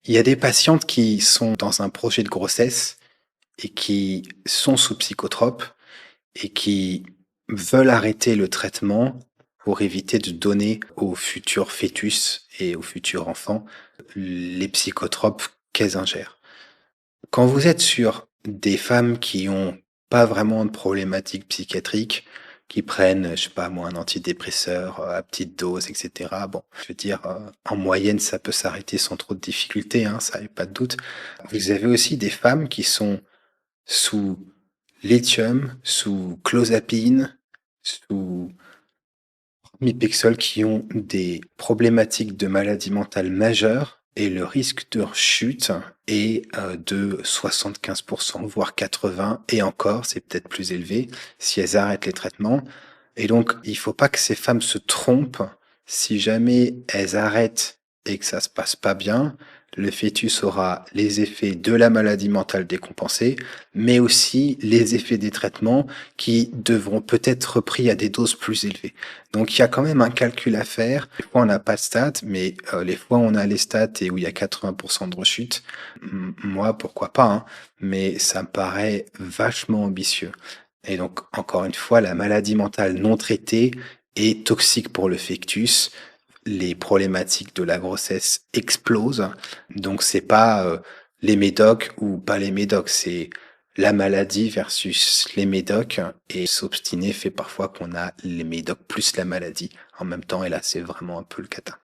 Il y a des patientes qui sont dans un projet de grossesse et qui sont sous psychotropes et qui veulent arrêter le traitement pour éviter de donner au futur fœtus et au futur enfant les psychotropes qu'elles ingèrent. Quand vous êtes sur des femmes qui ont pas vraiment de problématiques psychiatriques, qui prennent, je sais pas moi, un antidépresseur à petite dose, etc. Bon, je veux dire, en moyenne, ça peut s'arrêter sans trop de difficultés, hein, ça y a pas de doute. Vous avez aussi des femmes qui sont sous lithium, sous clozapine, sous Mipexol, qui ont des problématiques de maladie mentale majeures et le risque de rechute est de 75%, voire 80%, et encore, c'est peut-être plus élevé si elles arrêtent les traitements. Et donc, il faut pas que ces femmes se trompent. Si jamais elles arrêtent et que ça se passe pas bien, le fœtus aura les effets de la maladie mentale décompensée, mais aussi les effets des traitements qui devront peut-être repris à des doses plus élevées. Donc il y a quand même un calcul à faire. Des fois on n'a pas de stats, mais les fois où on a les stats et où il y a 80% de rechute, moi pourquoi pas, hein, mais ça me paraît vachement ambitieux. Et donc encore une fois, la maladie mentale non traitée est toxique pour le fœtus. Les problématiques de la grossesse explosent. Donc c'est pas les médocs ou pas les médocs, c'est la maladie versus les médocs, et s'obstiner fait parfois qu'on a les médocs plus la maladie en même temps, et là c'est vraiment un peu le cata.